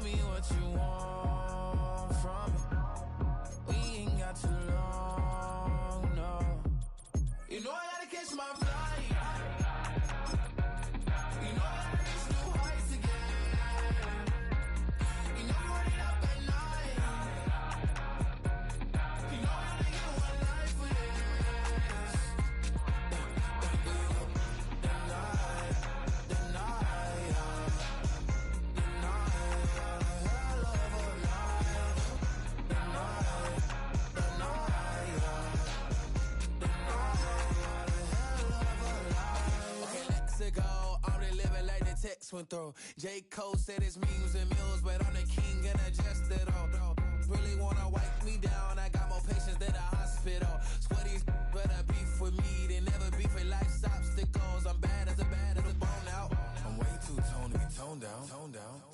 me what you want from me. We ain't got too long, no. You know I gotta catch my flight. You know I gotta reach new heights again. You know we run it up at night. You know I only get one life for this. Text went through. J. Cole said it's memes and mules, but I'm the king and adjust it all. Really wanna wipe me down. I got more patience than a hospital. Sweaties better beef with me than never beef with life's obstacles. I'm bad as a bone out. I'm way too toned to be toned down.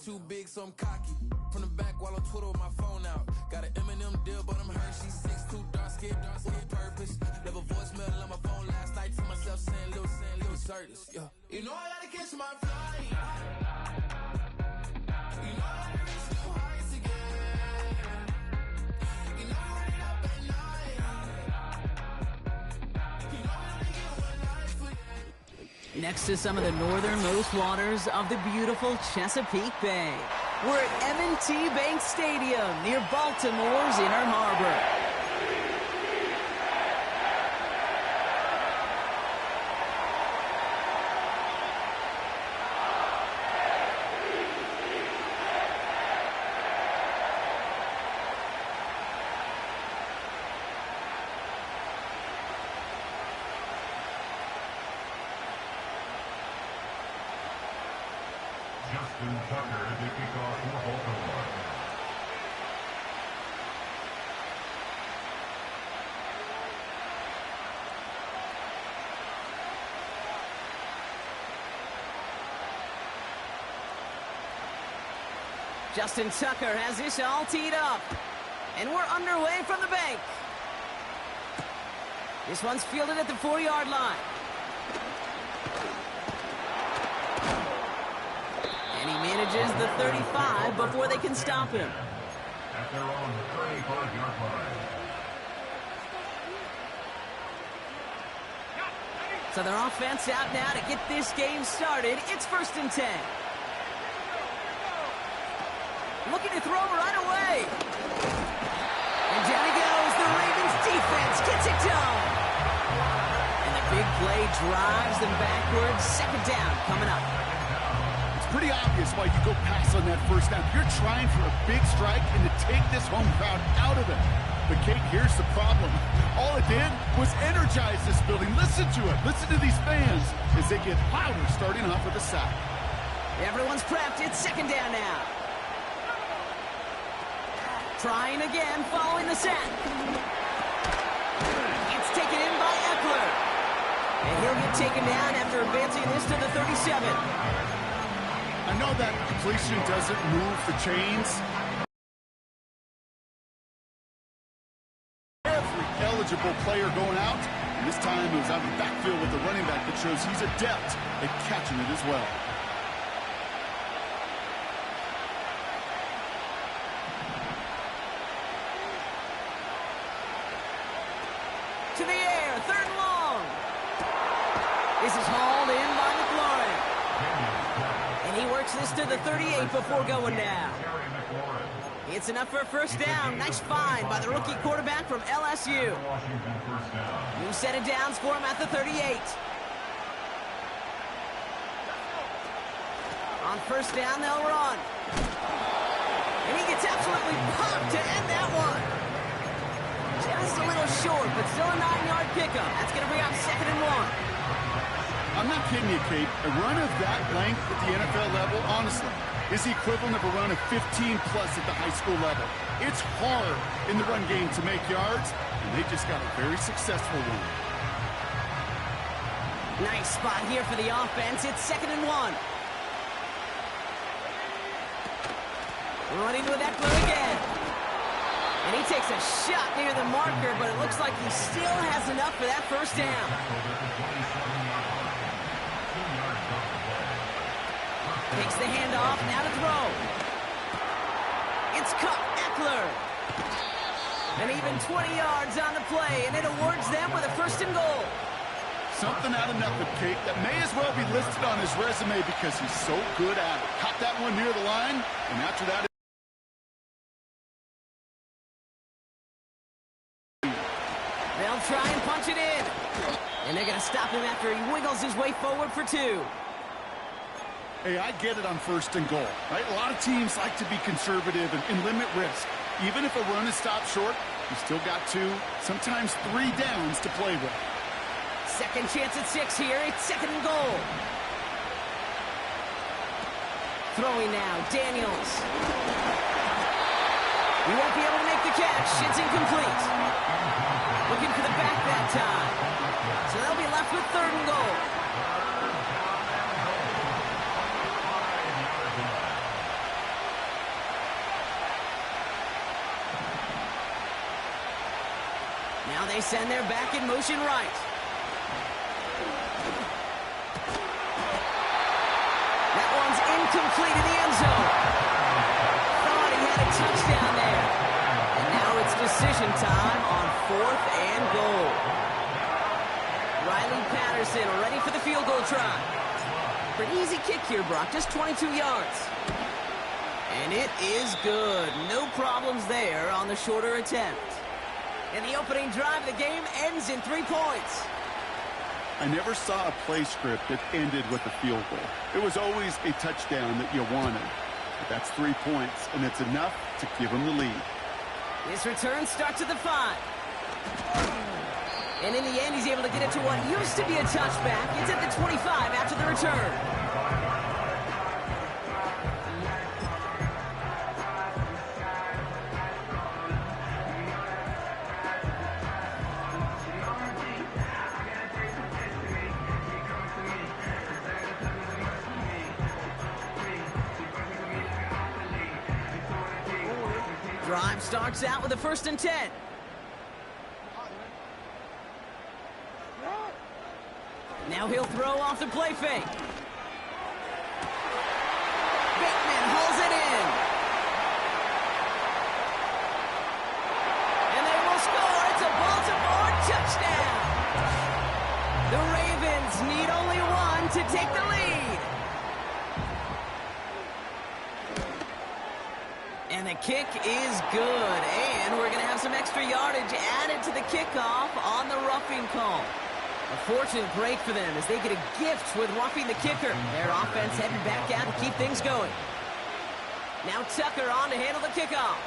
Too big, so I'm cocky. From the back while I'm Twitter with my phone out. Got an Eminem deal, but I'm Hershey. 6'2", dark skin, with purpose. Never voicemail on my phone last night to myself saying little Curtis. Yeah. You know I gotta catch my flight. You know I gotta reach new heights again. You know we run it up at night. You know I only get one life for this. Next to some of the northernmost waters of the beautiful Chesapeake Bay, we're at M&T Bank Stadium near Baltimore's Inner Harbor. Justin Tucker to kick off for Baltimore. Justin Tucker has this all teed up. And we're underway from the bank. This one's fielded at the 4-yard line. And he manages the 35 before they can stop him. At their own 35-yard line. So their offense out now to get this game started. It's 1st and 10. Looking to throw right away. And down he goes. The Ravens defense gets it done. And the big play drives them backwards. 2nd down coming up. It's pretty obvious why you go pass on that 1st down. You're trying for a big strike and to take this home crowd out of it. But, Kate, here's the problem. All it did was energize this building. Listen to it. Listen to these fans as they get louder starting off with a sack. Everyone's prepped. It's 2nd down now. Trying again following the sack. It's taken in by Eckler. And he'll get taken down after advancing this to the 37. I know that completion doesn't move the chains. Every eligible player going out. And this time it was out of the backfield with the running back that shows he's adept at catching it as well. To the air, 3rd and long. This is hauled in by McLaurin. And he works this to the 38 before going down. It's enough for a 1st down. Nice find by the rookie quarterback from LSU. New set of downs for him at the 38. On 1st down, they'll run. And he gets absolutely pumped to end that one. Just a little short, but still a 9-yard pickup. That's going to bring up 2nd and 1. I'm not kidding you, Kate. A run of that length at the NFL level, honestly, is the equivalent of a run of 15-plus at the high school level. It's hard in the run game to make yards, and they just got a very successful one. Nice spot here for the offense. It's 2nd and 1. Running with Eckler again. And he takes a shot near the marker, but it looks like he still has enough for that 1st down. Takes the handoff, now to throw. given 20 yards on the play, and it awards them with a 1st and goal. Something out of nothing, Kate, that may as well be listed on his resume because he's so good at it. Caught that one near the line, and after that... They'll try and punch it in. And they're going to stop him after he wiggles his way forward for 2. Hey, I get it on 1st and goal, right? A lot of teams like to be conservative and limit risk. Even if a run is stopped short, you still got 2, sometimes 3 downs to play with. Second chance at 6 here. It's 2nd and goal. Throwing now, Daniels. He won't be able to make the catch. It's incomplete. Looking for the back that time. So they'll be left with 3rd and goal. Now they send their back in motion right. That one's incomplete in the end zone. Thought he had a touchdown there. And now it's decision time on 4th and goal. Riley Patterson ready for the field goal try. Pretty easy kick here, Brock. Just 22 yards. And it is good. No problems there on the shorter attempt. And the opening drive of the game ends in 3 points. I never saw a play script that ended with a field goal. It was always a touchdown that you wanted. But that's 3 points, and it's enough to give them the lead. This return starts at the 5. And in the end, he's able to get it to what used to be a touchback. It's at the 25 after the return. Drive starts out with a 1st and 10. Now he'll throw off the play fake. Bateman hauls it in. And they will score. It's a Baltimore touchdown. The Ravens need only 1 to take the lead. And the kick is good. And we're going to have some extra yardage added to the kickoff on the roughing call. A fortunate break for them as they get a gift with roughing the kicker. Their offense heading back out to keep things going. Now Tucker on to handle the kickoff.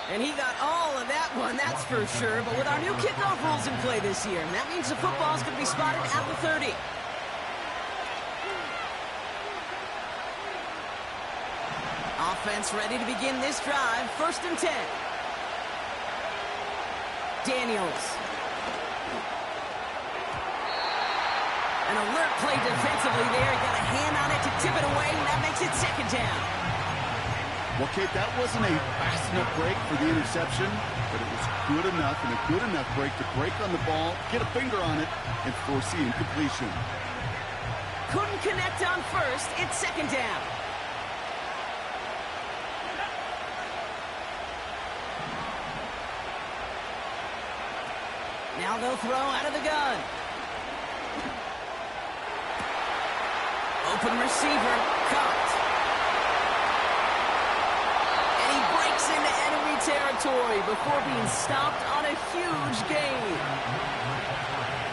And he got all of that one, that's for sure. But with our new kickoff rules in play this year, that means the football's going to be spotted at the 30. Offense ready to begin this drive. 1st and 10. Daniels. An alert play defensively there. He got a hand on it to tip it away, and that makes it 2nd down. Well, Kate, that wasn't a fast enough break for the interception, but it was good enough and a good enough break to break on the ball, get a finger on it, and force the incompletion. Couldn't connect on 1st. It's 2nd down. Now they'll throw out of the gun. Open receiver, caught. And he breaks into enemy territory before being stopped on a huge gain.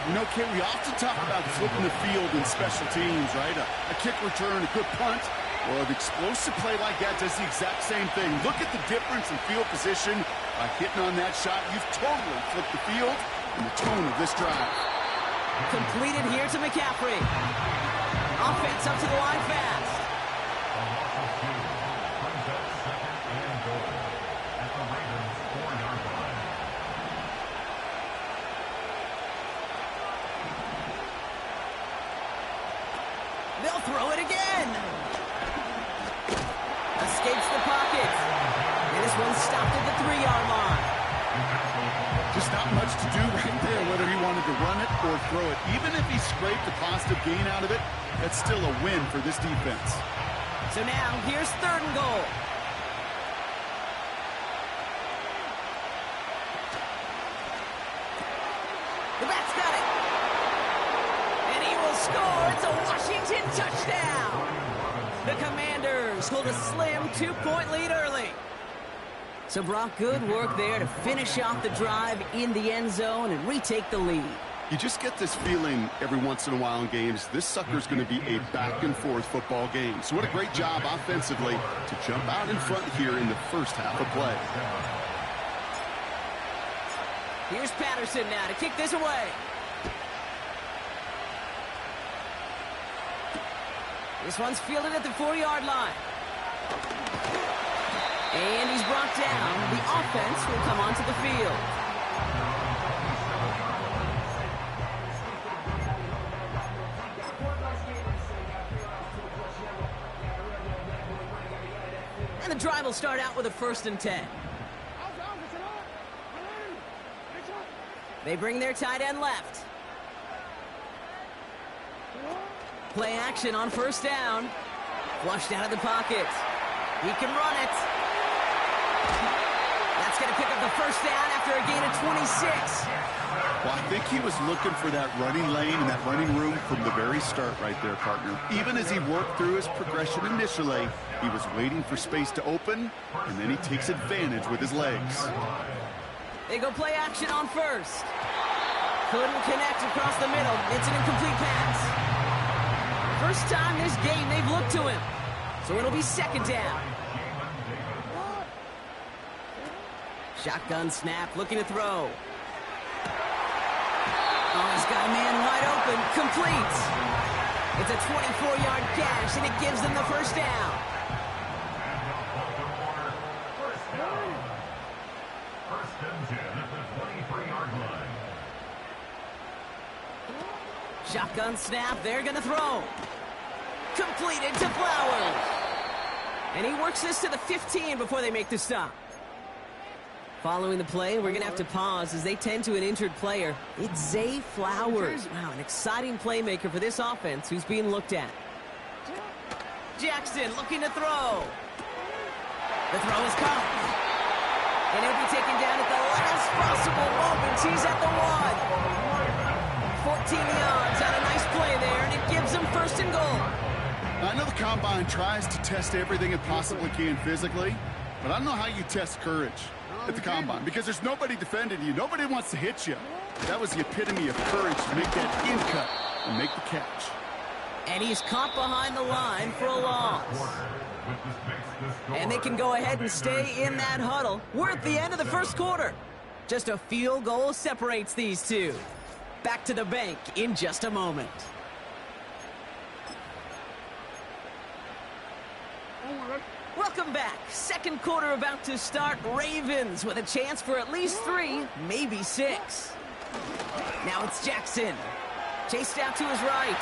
You know, Kate, we often talk about flipping the field in special teams, right? A kick return, a good punt. Well, an explosive play like that does the exact same thing. Look at the difference in field position. By hitting on that shot, you've totally flipped the field and the tone of this drive. Completed here to McCaffrey. Offense up to the line fast. They'll throw it again. Escapes the pocket. And this one's stopped at the 3-yard line. Just not much to do right there, whether he wanted to run it or throw it. Even if he scraped a positive gain out of it, that's still a win for this defense. So now, here's 3rd and goal. Touchdown! The Commanders hold a slim 2-point lead early. So, Brock, good work there to finish off the drive in the end zone and retake the lead. You just get this feeling every once in a while in games, this sucker's going to be a back-and-forth football game. So what a great job offensively to jump out in front here in the first half of play. Here's Patterson now to kick this away. This one's fielded at the 4-yard line. And he's brought down. The offense will come onto the field. And the drive will start out with a 1st and 10. They bring their tight end left. Play action on 1st down. Flushed out of the pocket. He can run it. That's going to pick up the 1st down after a gain of 26. Well, I think he was looking for that running lane and that running room from the very start right there, partner. Even as he worked through his progression initially, he was waiting for space to open, and then he takes advantage with his legs. They go play action on 1st. Couldn't connect across the middle. It's an incomplete pass. First time this game they've looked to him. So it'll be 2nd down. Shotgun snap, looking to throw. Oh, he's got a man wide open. Complete. It's a 24-yard gash, and it gives them the 1st down. First and 10 at the 23-yard line. Shotgun snap, they're going to throw. Completed to Flowers. And he works this to the 15 before they make the stop. Following the play, we're going to have to pause as they tend to an injured player. It's Zay Flowers. Wow, an exciting playmaker for this offense who's being looked at. Jackson looking to throw. The throw is caught. And he'll be taken down at the last possible moment. He's at the 1. 14 yards on a nice play there, and it gives them 1st and goal. I know the Combine tries to test everything it possibly can physically, but I don't know how you test courage at the Combine, because there's nobody defending you. Nobody wants to hit you. That was the epitome of courage to make that in cut and make the catch. And he's caught behind the line for a loss. And they can go ahead and stay in that huddle. We're at the end of the 1st quarter. Just a field goal separates these two. Back to the bank in just a moment. Welcome back. 2nd quarter about to start. Ravens with a chance for at least 3, maybe 6. Now it's Jackson. Chased out to his right.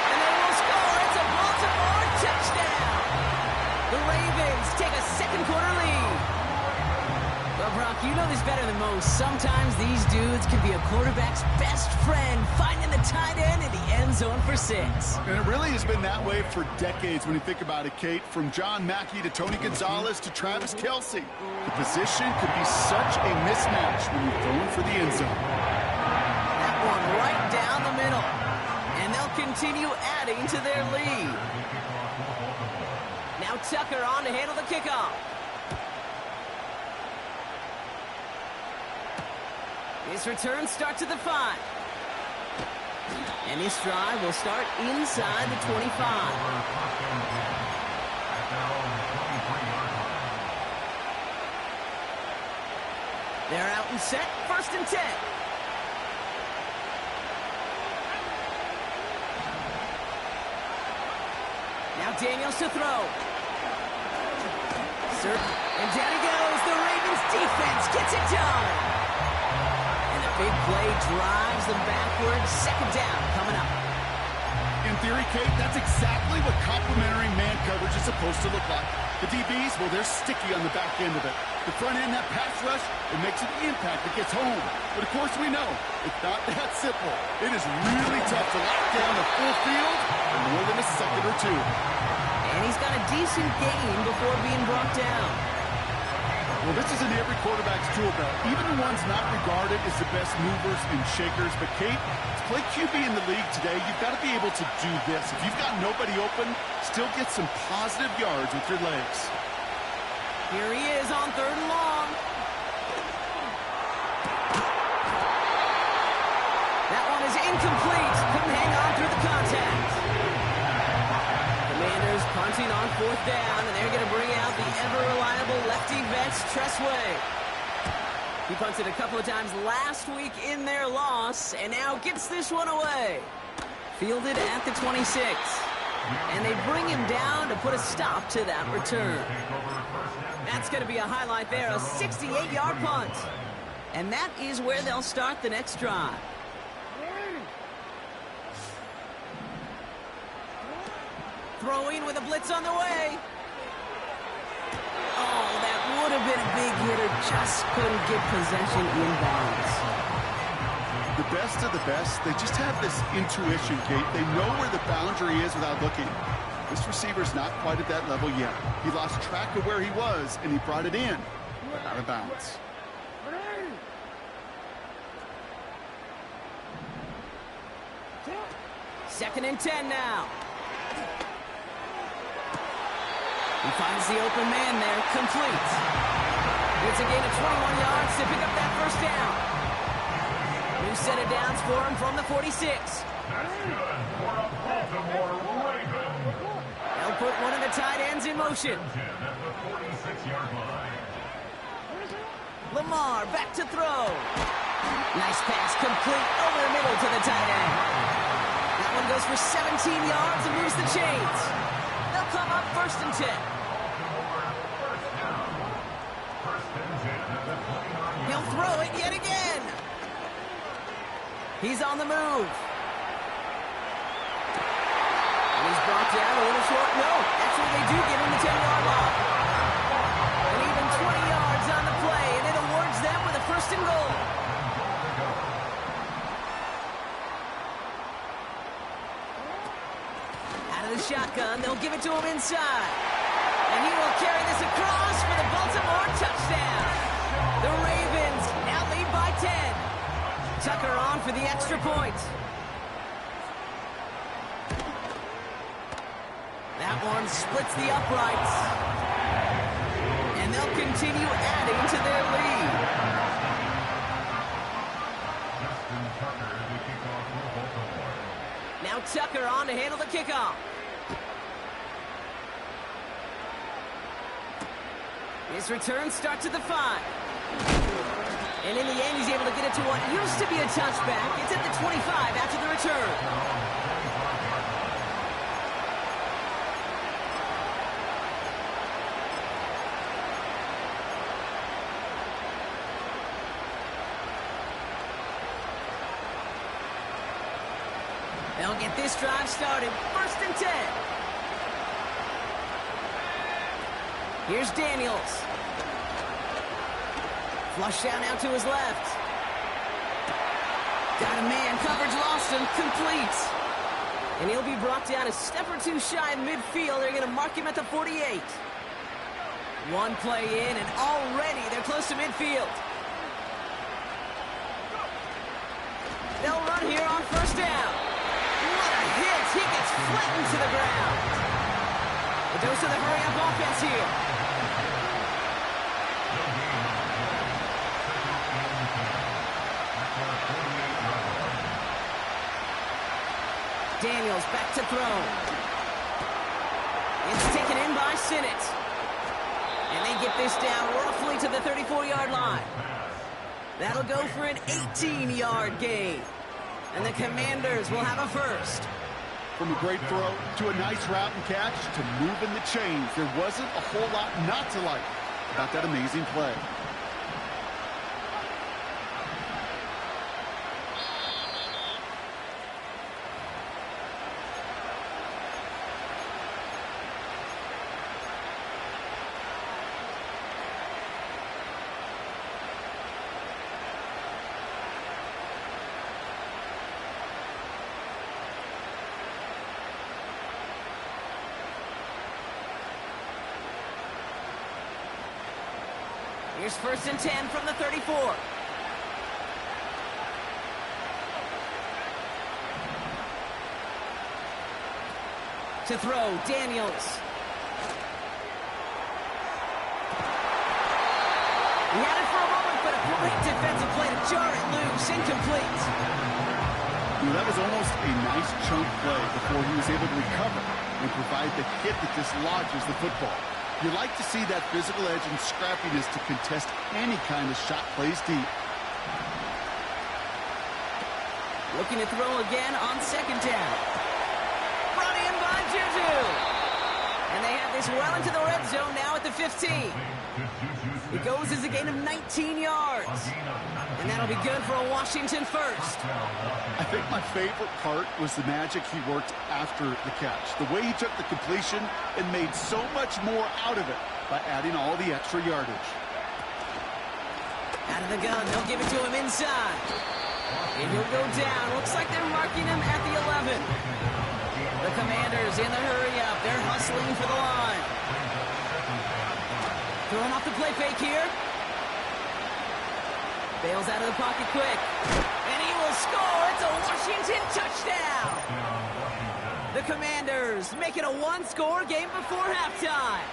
And they will score. It's a Baltimore touchdown. The Ravens take a 2nd quarter lead. Well, Brock, you know this better than most. Sometimes these dudes can be a quarterback's best friend, finding the tight end in the end zone for 6. And it really has been that way for decades when you think about it, Kate. From John Mackey to Tony Gonzalez to Travis Kelce. The position could be such a mismatch when you're throwing for the end zone. That one right down the middle. And they'll continue adding to their lead. Now Tucker on to handle the kickoff. His return starts at the 5. And his drive will start inside the 25. They're out and set. 1st and 10. Now Daniels to throw. And down he goes. The Ravens defense gets it done. Big play drives them backwards. 2nd down coming up. In theory, Kate, that's exactly what complementary man coverage is supposed to look like. The DBs, well, they're sticky on the back end of it. The front end, that pass rush, it makes an impact. It gets home. But, of course, we know it's not that simple. It is really tough to lock down a full field for more than a second or 2. And he's got a decent gain before being brought down. Well, this is in every quarterback's tool belt, even the ones not regarded as the best movers and shakers. But, Kate, to play QB in the league today, you've got to be able to do this. If you've got nobody open, still get some positive yards with your legs. Here he is on 3rd and long. That one is incomplete. Couldn't hang on through the contact. Commanders punting on 4th down, and they're going to bring out the ever-reliable lefty vet, Tressway. He punted a couple of times last week in their loss, and now gets this one away. Fielded at the 26. And they bring him down to put a stop to that return. That's going to be a highlight there, a 68-yard punt. And that is where they'll start the next drive. Throwing with a blitz on the way. Oh, that would have been a big hitter. Just couldn't get possession inbounds. The best of the best, they just have this intuition, Kate. They know where the boundary is without looking. This receiver's not quite at that level yet. He lost track of where he was, and he brought it in, but out of bounds. Second and 10 now. He finds the open man there, complete. It's a gain of 21 yards to pick up that first down. New set of downs for him from the 46. That's good for a Baltimore Raven. They'll put one of the tight ends in motion. At the 46-yard line. Lamar back to throw. Nice pass, complete over the middle to the tight end. That one goes for 17 yards and moves the chains. They'll come up 1st and 10. He'll throw it yet again. He's on the move. And he's brought down a little short. No, that's what they do, give him the 10-yard line. And even 20 yards on the play, and it awards them with a 1st and goal. Out of the shotgun, they'll give it to him inside. And he will carry this across for the Baltimore touchdown. The Ravens now lead by 10. Tucker on for the extra point. That one splits the uprights. And they'll continue adding to their lead. Now Tucker on to handle the kickoff. His return starts at the 5. And in the end, he's able to get it to what used to be a touchback. It's at the 25 after the return. They'll get this drive started. 1st and 10. Here's Daniels. Flush down out to his left. Got a man. Coverage lost him. Complete. And he'll be brought down a step or two shy of midfield. They're going to mark him at the 48. One play in, and already they're close to midfield. They'll run here on 1st down. What a hit. He gets flattened to the ground. A dose of the hurry-up offense here. Daniels back to throw. It's taken in by Sinnott. And they get this down roughly to the 34-yard line. That'll go for an 18-yard gain. And the Commanders will have a 1st. From a great throw to a nice route and catch to moving the chains, there wasn't a whole lot not to like about that amazing play. Here's 1st and 10 from the 34. To throw, Daniels. He had it for a moment, but a great defensive play to jar it loose. Incomplete. That was almost a nice chunk play before he was able to recover and provide the hit that dislodges the football. You like to see that physical edge and scrappiness to contest any kind of shot plays deep. Looking to throw again on 2nd down. Brought in by Juju. And they have this well into the red zone now at the 15. It goes as a gain of 19 yards. And that'll be good for a Washington first. I think my favorite part was the magic he worked after the catch. The way he took the completion and made so much more out of it by adding all the extra yardage. Out of the gun, they'll give it to him inside. And he'll go down. Looks like they're marking him at the 11. The Commanders in the hurry-up. They're hustling for the line. Throwing off the play fake here. Bails out of the pocket quick. And he will score. It's a Washington touchdown. The Commanders make it a one-score game before halftime.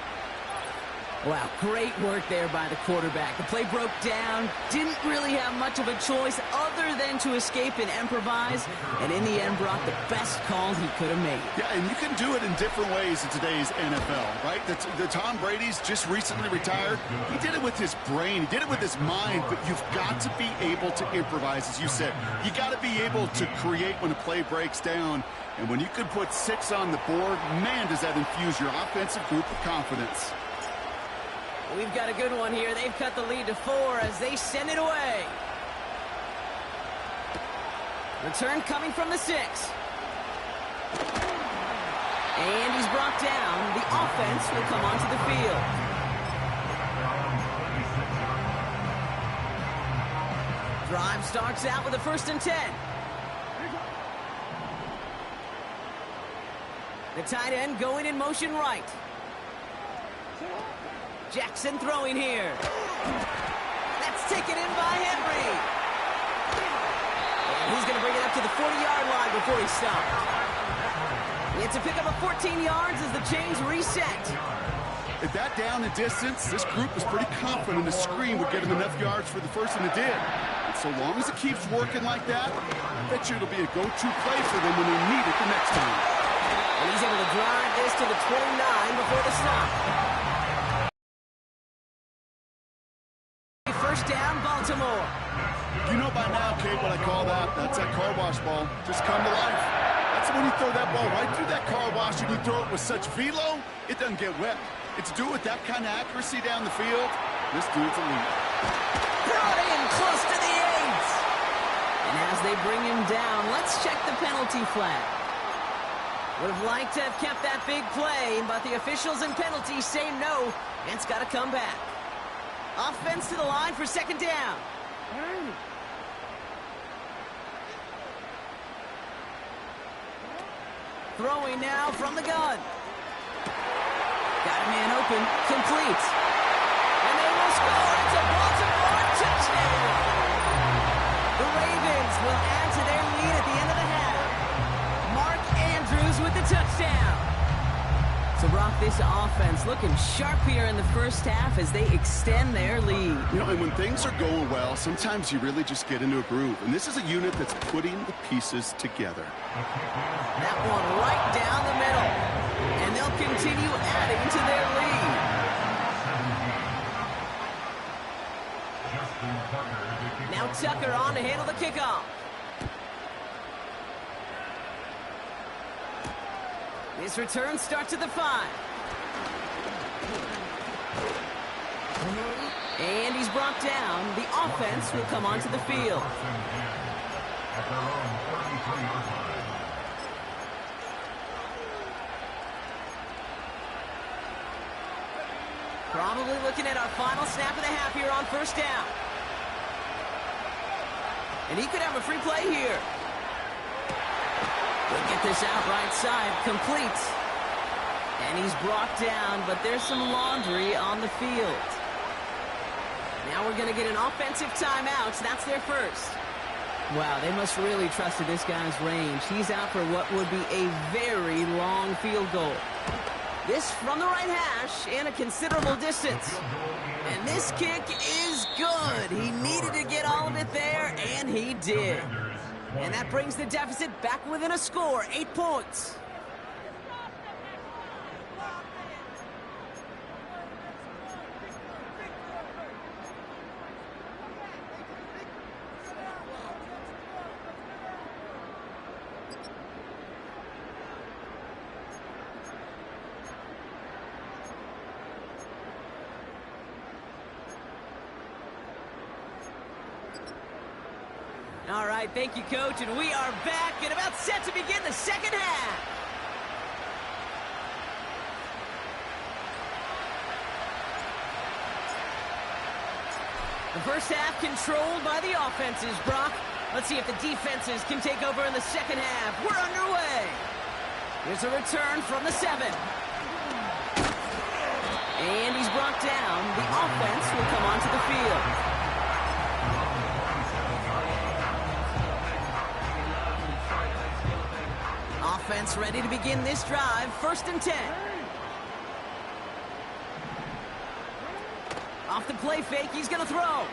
Wow, great work there by the quarterback. The play broke down. Didn't really have much of a choice other than to escape and improvise. And in the end, brought the best call he could have made. Yeah, and you can do it in different ways in today's NFL, right? The Tom Brady's just recently retired. He did it with his brain. He did it with his mind. But you've got to be able to improvise, as you said. You got to be able to create when a play breaks down. And when you can put 6 on the board, man, does that infuse your offensive group with confidence. We've got a good one here. They've cut the lead to 4 as they send it away. Return coming from the 6. And he's brought down. The offense will come onto the field. Drive starts out with a 1st and 10. The tight end going in motion right. Jackson throwing here. That's taken in by Henry. And he's going to bring it up to the 40-yard line before he stops. It's a pickup of 14 yards as the chains reset. At that down and distance, this group was pretty confident the screen would get him enough yards for the first, and it did. And so long as it keeps working like that, I bet you it'll be a go-to play for them when they need it the next time. And he's able to drive this to the 29 before the stop. First down, Baltimore. You know by now, Kate, what I call that. That's that car wash ball. Just come to life. That's when you throw that ball right through that car wash and you throw it with such velo, it doesn't get wet. It's do with that kind of accuracy down the field. This dude's elite. Brought in close to the 8. And as they bring him down, let's check the penalty flag. Would have liked to have kept that big play, but the officials and penalties say no, and it's got to come back. Offense to the line for 2nd down. Throwing now from the gun. Got a man open. Complete. And they will score. It's a Baltimore touchdown. The Ravens will add to their lead at the end of the half. Mark Andrews with the touchdown. So, Brock, this offense looking sharp here in the first half as they extend their lead. You know, and when things are going well, sometimes you really just get into a groove. And this is a unit that's putting the pieces together. That one right down the middle. And they'll continue adding to their lead. Now Tucker on to handle the kickoff. His return starts at the 5. And he's brought down. The offense will come onto the field. Probably looking at our final snap of the half here on 1st down. And he could have a free play here. We'll get this out right side, complete. And he's brought down, but there's some laundry on the field. Now we're going to get an offensive timeout. That's their first. Wow, they must really trusted this guy's range. He's out for what would be a very long field goal. This from the right hash and a considerable distance. And this kick is good. He needed to get all of it there, and he did. And that brings the deficit back within a score, 8 points. All right, thank you, Coach, and we are back and about set to begin the second half. The first half controlled by the offenses, Brock. Let's see if the defenses can take over in the second half. We're underway. Here's a return from the 7. And he's brought down. The offense will come onto the field. Offense ready to begin this drive. 1st and 10. Off the play fake, he's going to throw.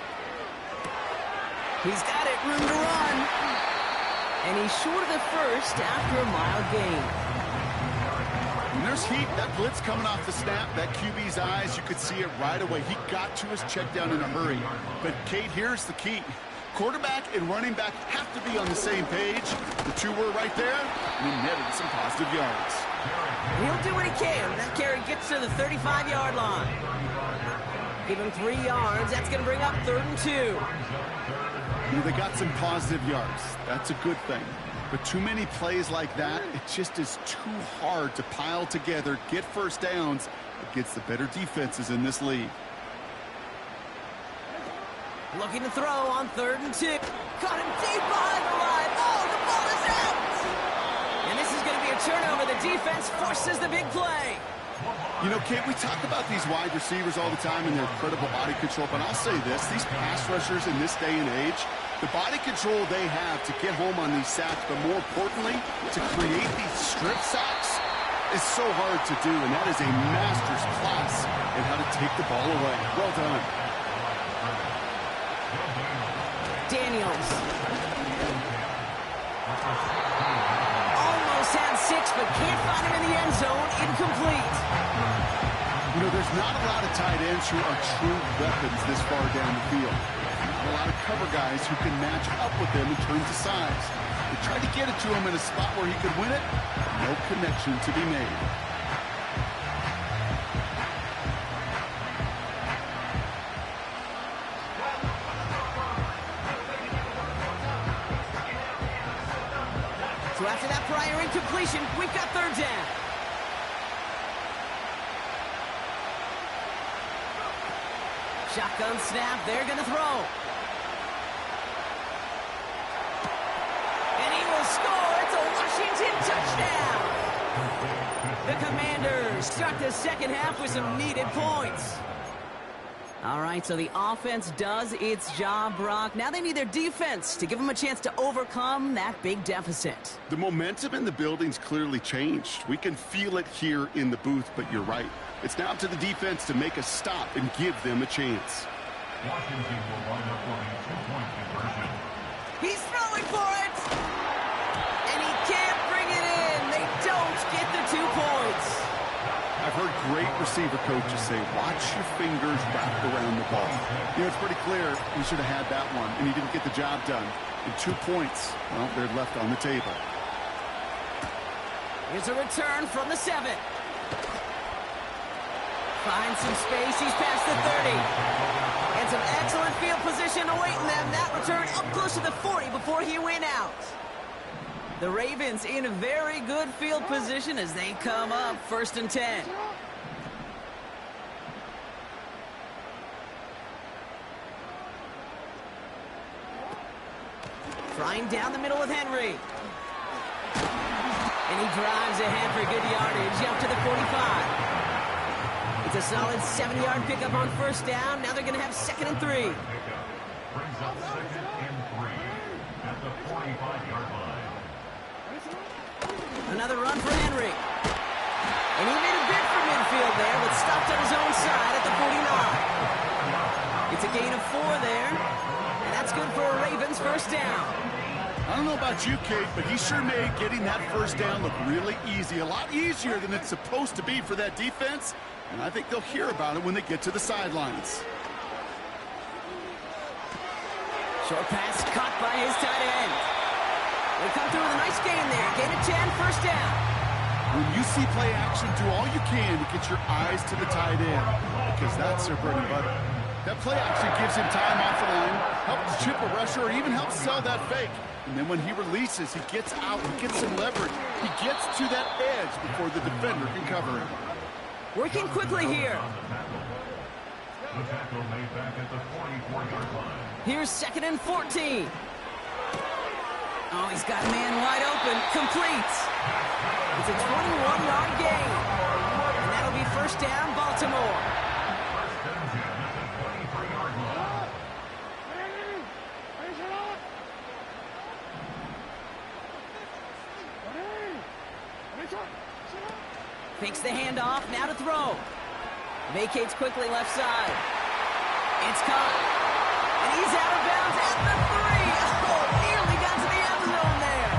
He's got it, room to run. And he's short of the first after a mile gain. And there's heat. That blitz coming off the snap. That QB's eyes, you could see it right away. He got to his check down in a hurry. But, Kate, here's the key. Quarterback and running back have to be on the same page. The two were right there. We netted some positive yards. He'll do what he can. That carry gets to the 35-yard line. Give him 3 yards. That's going to bring up 3rd and 2. You know, they got some positive yards. That's a good thing. But too many plays like that, it just is too hard to pile together, get first downs against the better defenses in this league. Looking to throw on 3rd and 2. Caught him deep behind the line. Oh, the ball is out! And this is going to be a turnover. The defense forces the big play. You know, Kate, we talk about these wide receivers all the time and their incredible body control, but I'll say this, these pass rushers in this day and age, the body control they have to get home on these sacks, but more importantly, to create these strip sacks is so hard to do, and that is a master's class in how to take the ball away. Well done. Daniels. Almost had 6, but can't find him in the end zone. Incomplete. You know, there's not a lot of tight ends who are true weapons this far down the field. A lot of cover guys who can match up with them in terms of size. They tried to get it to him in a spot where he could win it. No connection to be made. So after that prior incompletion, we've got 3rd down. Shotgun snap, they're going to throw. And he will score. It's a Washington touchdown. The Commanders start the second half with some needed points. All right, so the offense does its job, Brock. Now they need their defense to give them a chance to overcome that big deficit. The momentum in the building's clearly changed. We can feel it here in the booth, but you're right. It's now up to the defense to make a stop and give them a chance. Washington will run the 2-point conversion. He's throwing for it! And he can't bring it in. They don't get the 2 points. I've heard great receiver coaches say, watch your fingers wrapped around the ball. You know, it's pretty clear he should have had that one, and he didn't get the job done. And 2 points, well, they're left on the table. Here's a return from the 7. Finds some space. He's past the 30. And some excellent field position awaiting them. That return up close to the 40 before he went out. The Ravens in a very good field position as they come up 1st and 10. Trying down the middle with Henry. And he drives ahead for good yardage up to the 45. It's a solid 70-yard pickup on first down. Now they're going to have 2nd and 3. Brings up 2nd and 3 at the 45-yard line. Another run for Henry. And he made a bid for midfield there, but stopped on his own side at the 49. It's a gain of 4 there, and that's good for a Ravens first down. I don't know about you, Kate, but he sure made getting that first down look really easy. A lot easier than it's supposed to be for that defense. And I think they'll hear about it when they get to the sidelines. Short pass caught by his tight end. They come through with a nice gain there. Gain of 10, first down. When you see play action, do all you can to get your eyes to the tight end, because that's their bread and butter. That play action gives him time off the line, helps chip a rusher, or even helps sell that fake. And then when he releases, he gets out, he gets some leverage. He gets to that edge before the defender can cover him. Working quickly here. The tackle made back at the 44-yard line. Here's 2nd and 14. Oh, he's got a man wide open. Complete. It's a 21-yard gain. And that'll be first down, Baltimore. First and 10 at the 23-yard line. Fakes the handoff, now to throw. Vacates quickly left side. It's caught. And he's out of bounds at the 3. Oh, nearly got to the end zone there.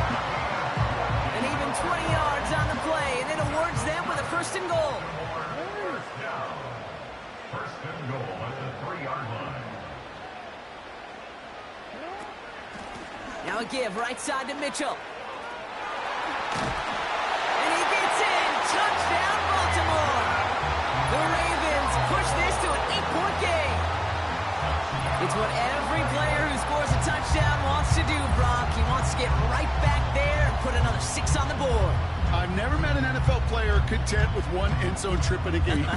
And even 20 yards on the play, and it awards them with a first and goal. First down. First and goal at the 3-yard line. Now a give right side to Mitchell. And he gets in. Touchdown, Baltimore. The Ravens push this to an 8-point game. It's what every player who scores a touchdown wants to do, Brock. He wants to get right back there and put another 6 on the board. I've never met an NFL player content with one end zone trip in a game.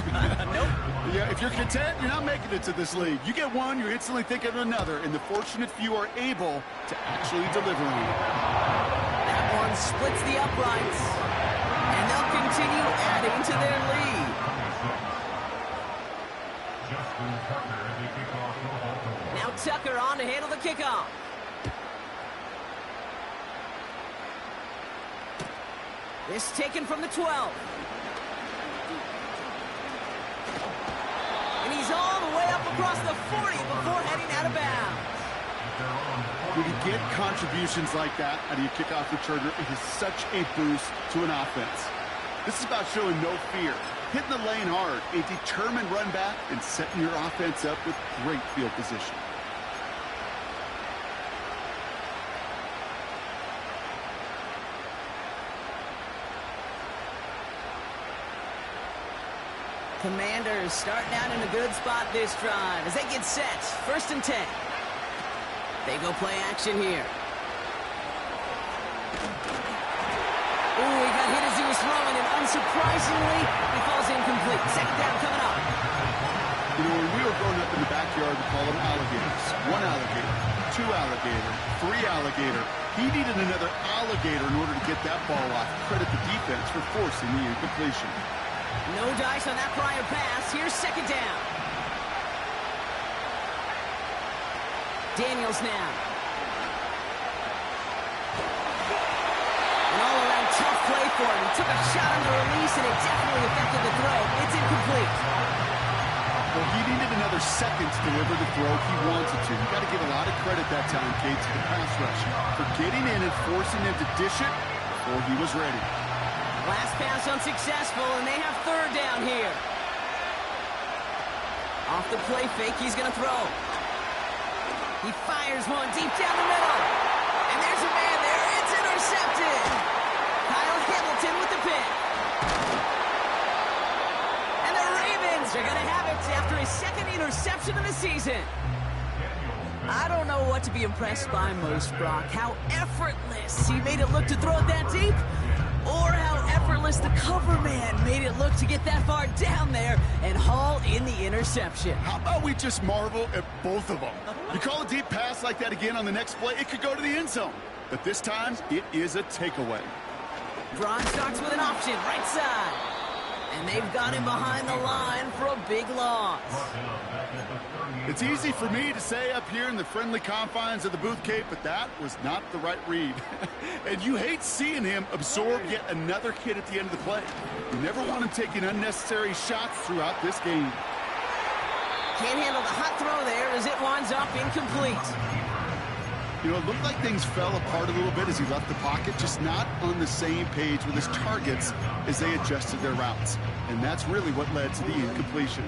Nope. Yeah, if you're content, you're not making it to this league. You get one, you're instantly thinking of another, and the fortunate few are able to actually deliver on it. That one splits the uprights, and they'll continue adding to their lead. Justin Tucker as they kick off for Baltimore. Now Tucker on to handle the kickoff. This taken from the 12. And he's all the way up across the 40 before heading out of bounds. When you get contributions like that out of your kickoff returner, it is such a boost to an offense. This is about showing no fear, hitting the lane hard, a determined run back, and setting your offense up with great field position. Commanders starting out in a good spot this drive as they get set. First and 10. They go play action here. Ooh, he got hit as he was throwing, and unsurprisingly, he falls incomplete. Second down coming up. You know, when we were growing up in the backyard, we call them alligators. 1 alligator, 2 alligator, 3 alligator. He needed another alligator in order to get that ball off. Credit the defense for forcing the incompletion. No dice on that prior pass. Here's second down. Daniels now. An all-around tough play for him. He took a shot on the release, and it definitely affected the throw. It's incomplete. Well, he needed another second to deliver the throw he wanted to. You got to give a lot of credit that time, Kate, to the pass rush for getting in and forcing him to dish it before he was ready. Last pass unsuccessful, and they have third down here. Off the play fake, he's going to throw. He fires one deep down the middle. And there's a man there. It's intercepted. Kyle Hamilton with the pick. And the Ravens are going to have it after his second interception of the season. I don't know what to be impressed by most, Brock. How effortless he made it look to throw it that deep, or how effortless the cover man made it look to get that far down there and haul in the interception. How about we just marvel at both of them? You call a deep pass like that again on the next play, it could go to the end zone. But this time, it is a takeaway. Braun starts with an option, right side. And they've got him behind the line for a big loss. It's easy for me to say up here in the friendly confines of the booth, Kate, but that was not the right read. And you hate seeing him absorb yet another hit at the end of the play. You never want him taking unnecessary shots throughout this game. Can't handle the hot throw there as it winds up incomplete. You know, it looked like things fell apart a little bit as he left the pocket, just not on the same page with his targets as they adjusted their routes. And that's really what led to the incompletion.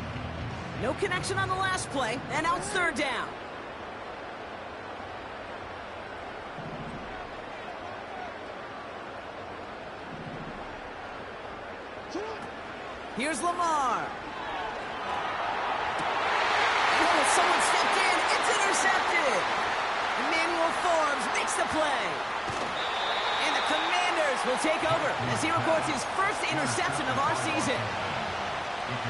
No connection on the last play, and now it's third down. Here's Lamar. Oh, someone stepped in. It's intercepted. Emmanuel Forbes makes the play. And the Commanders will take over as he records his first interception of our season.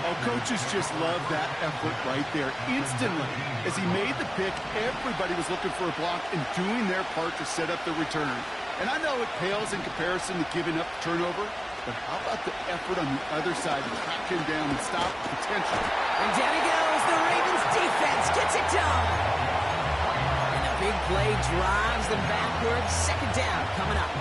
Oh, coaches just love that effort right there. Instantly, as he made the pick, everybody was looking for a block and doing their part to set up the return. And I know it pales in comparison to giving up the turnover, but how about the effort on the other side to track him down and stop the potential? And down he goes. The Ravens defense gets it done. And the big play drives them backwards. Second down coming up.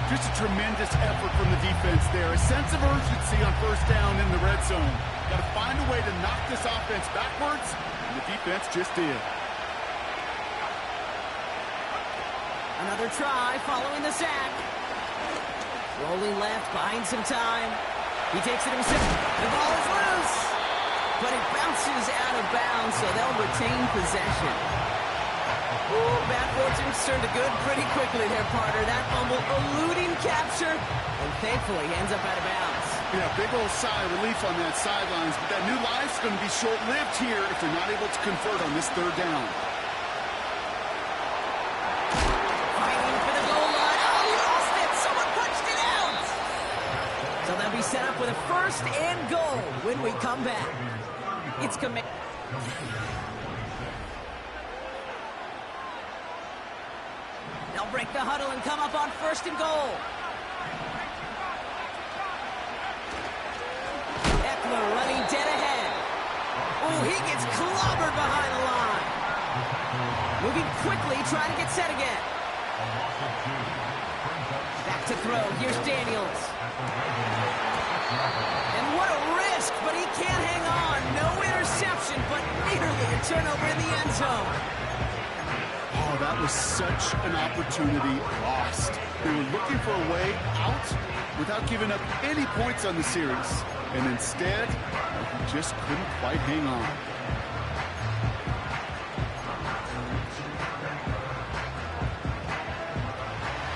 Just a tremendous effort from the defense there. A sense of urgency on first down in the red zone. Got to find a way to knock this offense backwards, and the defense just did. Another try following the sack. Rolling left, buying some time. He takes it himself. The ball is loose. But it bounces out of bounds, so they'll retain possession. Ooh, bad fortune turned to good pretty quickly there, partner. That fumble eluding capture, and thankfully ends up out of bounds. Yeah, big old sigh of relief on that sidelines, but that new life's going to be short-lived here if they're not able to convert on this third down. Fighting for the goal line. Oh, he lost it. Someone punched it out. So they'll be set up with a first and goal when we come back. It's command. They'll break the huddle and come up on first and goal. Eckler running dead ahead. Oh, he gets clobbered behind the line. Moving quickly, trying to get set again. Back to throw. Here's Daniels. And what a risk, but he can't hang on. No interception, but nearly a turnover in the end zone. Oh, that was such an opportunity lost. They were looking for a way out without giving up any points on the series. And instead, he just couldn't quite hang on.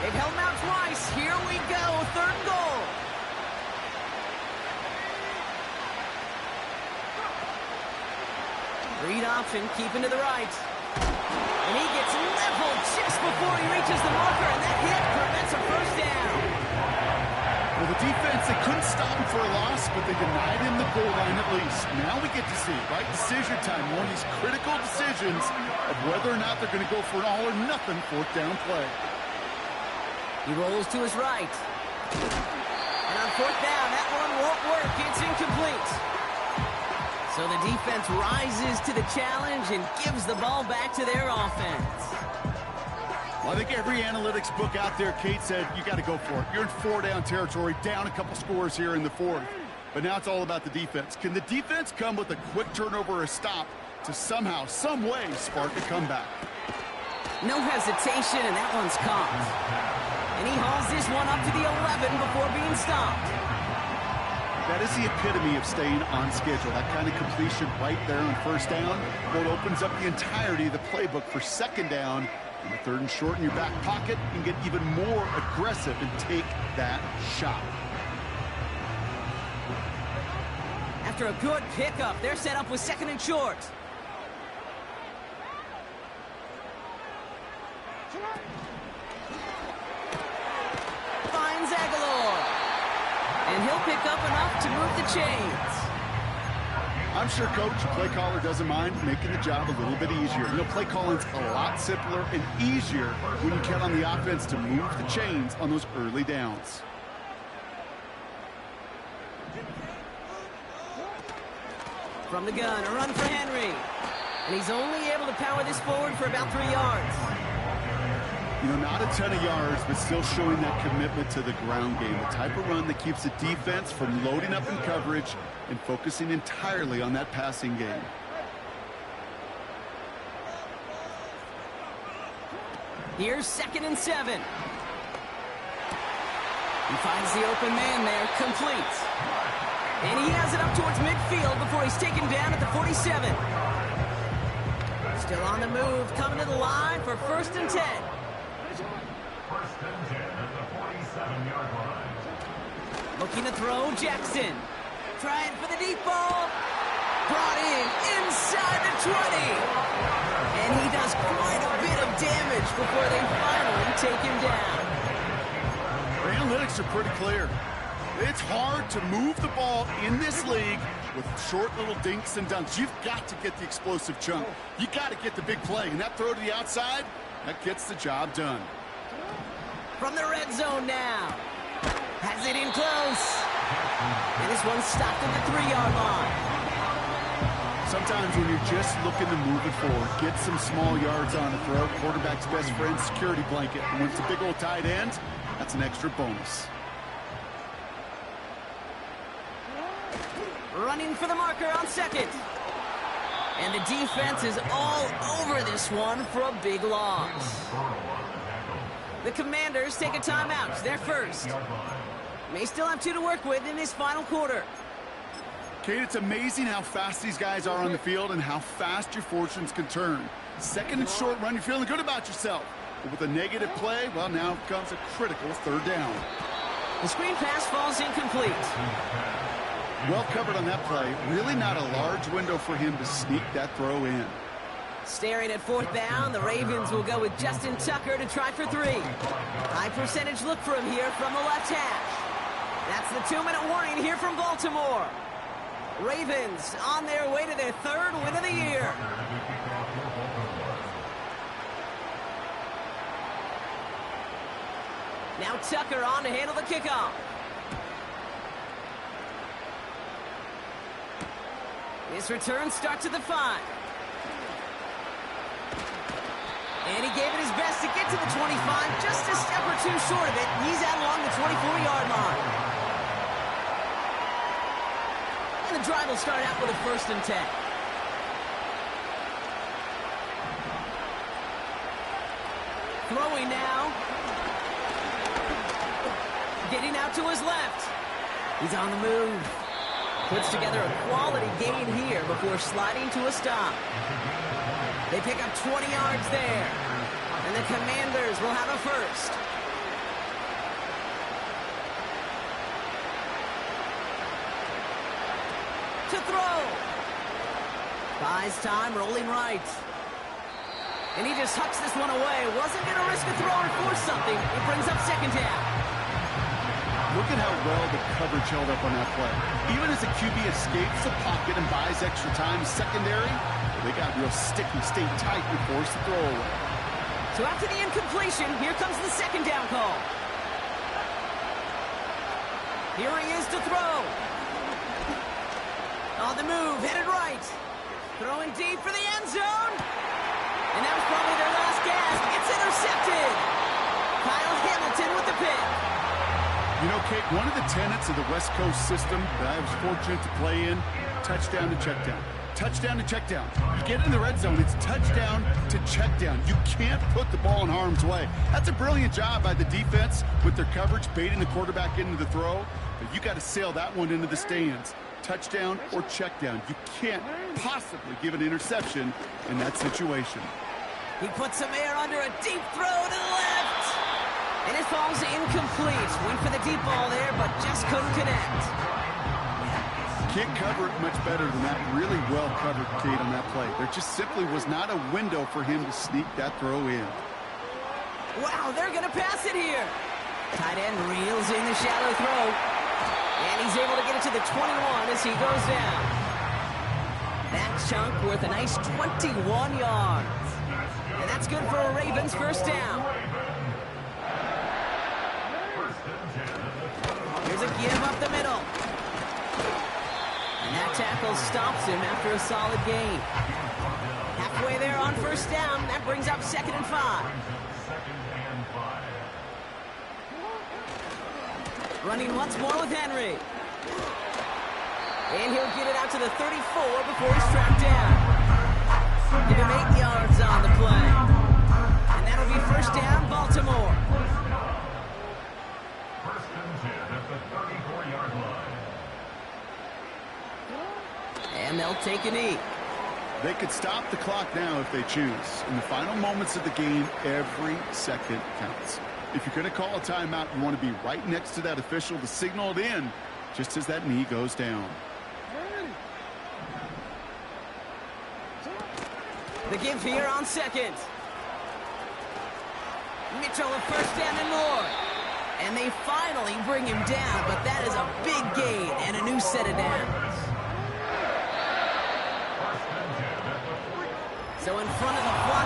They've held him out twice. Here we go. Third and goal. Read option, keeping to the right. And he gets leveled just before he reaches the marker, and that hit prevents a first down. Well, the defense, they couldn't stop him for a loss, but they denied him the goal line at least. Now we get to see, right, decision time, one of these critical decisions of whether or not they're going to go for an all-or-nothing fourth down play. He rolls to his right. And on fourth down, that one won't work. It's incomplete. So the defense rises to the challenge and gives the ball back to their offense. Well, I think every analytics book out there, Kate, said you got to go for it. You're in four-down territory, down a couple scores here in the fourth. But now it's all about the defense. Can the defense come with a quick turnover or a stop to somehow, some way, spark a comeback? No hesitation, and that one's caught. And he hauls this one up to the 11 before being stopped. That is the epitome of staying on schedule. That kind of completion right there on first down. Well, it opens up the entirety of the playbook for second down. And the third and short in your back pocket, you can get even more aggressive and take that shot. After a good pickup, they're set up with second and short. Finds Aguilar. And he'll pick up enough to move the chains. I'm sure Coach, play caller, doesn't mind making the job a little bit easier. You know, play calling's a lot simpler and easier when you count on the offense to move the chains on those early downs. From the gun, a run for Henry. And he's only able to power this forward for about 3 yards. You know, not a ton of yards, but still showing that commitment to the ground game. The type of run that keeps the defense from loading up in coverage and focusing entirely on that passing game. Here's 2nd and 7. He finds the open man there, complete. And he has it up towards midfield before he's taken down at the 47. Still on the move, coming to the line for 1st and 10. 1st and 10 at the 47-yard line. Looking to throw, Jackson. Trying for the deep ball. Brought in inside the 20. And he does quite a bit of damage before they finally take him down. The analytics are pretty clear. It's hard to move the ball in this league with short little dinks and dunks. You've got to get the explosive chunk. You got to get the big play. And that throw to the outside, that gets the job done. From the red zone now. Has it in close. And this one's stopped at the 3-yard line. Sometimes when you're just looking to move it forward, get some small yards on a throw, quarterback's best friend, security blanket. And when it's a big old tight end, that's an extra bonus. Running for the marker on 2nd. And the defense is all over this one for a big loss. The Commanders take a timeout. They're first. May still have 2 to work with in this final quarter. Kate, it's amazing how fast these guys are on the field and how fast your fortunes can turn. 2nd and short run, you're feeling good about yourself. But with a negative play, well, now comes a critical 3rd down. The screen pass falls incomplete. Well covered on that play. Really not a large window for him to sneak that throw in. Staring at 4th down, the Ravens will go with Justin Tucker to try for 3. High percentage look for him here from the left hash. That's the 2-minute warning here from Baltimore. Ravens on their way to their 3rd win of the year. Now Tucker on to handle the kickoff. This return starts at the 5. And he gave it his best to get to the 25, just a step or 2 short of it. He's out along the 24-yard line. And the drive will start out with a 1st and 10. Throwing now. Getting out to his left. He's on the move. Puts together a quality gain here before sliding to a stop. They pick up 20 yards there. And the Commanders will have a 1st. To throw. Buys time, rolling right. And he just hucks this one away. Wasn't going to risk a throw or force something. It brings up 2nd down. Look at how well the coverage held up on that play. Even as the QB escapes the pocket and buys extra time, secondary, they got real sticky, stayed tight and forced the throw away. So after the incompletion, here comes the 2nd down call. Here he is to throw. On the move, headed right. Throwing deep for the end zone. And that was probably their last gasp. It's intercepted. Kyle Hamilton with the pick. You know, Kate, one of the tenets of the West Coast system that I was fortunate to play in, touchdown to check down. Touchdown to check down. You get in the red zone, it's touchdown to check down. You can't put the ball in harm's way. That's a brilliant job by the defense with their coverage, baiting the quarterback into the throw. But you got to sail that one into the stands. Touchdown or check down. You can't possibly give an interception in that situation. He puts some air under a deep throw to the left. And it falls incomplete. Went for the deep ball there, but just couldn't connect. Can't cover it much better than that. Really well covered, Kate, on that play. There just simply was not a window for him to sneak that throw in. Wow, they're going to pass it here. Tight end reels in the shallow throw. And he's able to get it to the 21 as he goes down. That chunk worth a nice 21 yards. And that's good for a Ravens 1st down. Here's a give up the middle. And that tackle stops him after a solid gain. Halfway there on first down. That brings up 2nd and 5. Running once more with Henry. And he'll get it out to the 34 before he's tracked down. Give him 8 yards on the play. And that'll be first down, Baltimore. First and 10 at the 34-yard line. And they'll take a knee. They could stop the clock now if they choose. In the final moments of the game, every second counts. If you're going to call a timeout, you want to be right next to that official to signal it in just as that knee goes down. The give here on 2nd. Mitchell a first down and more. And they finally bring him down, but that is a big gain and a new set of downs. So in front of the flag.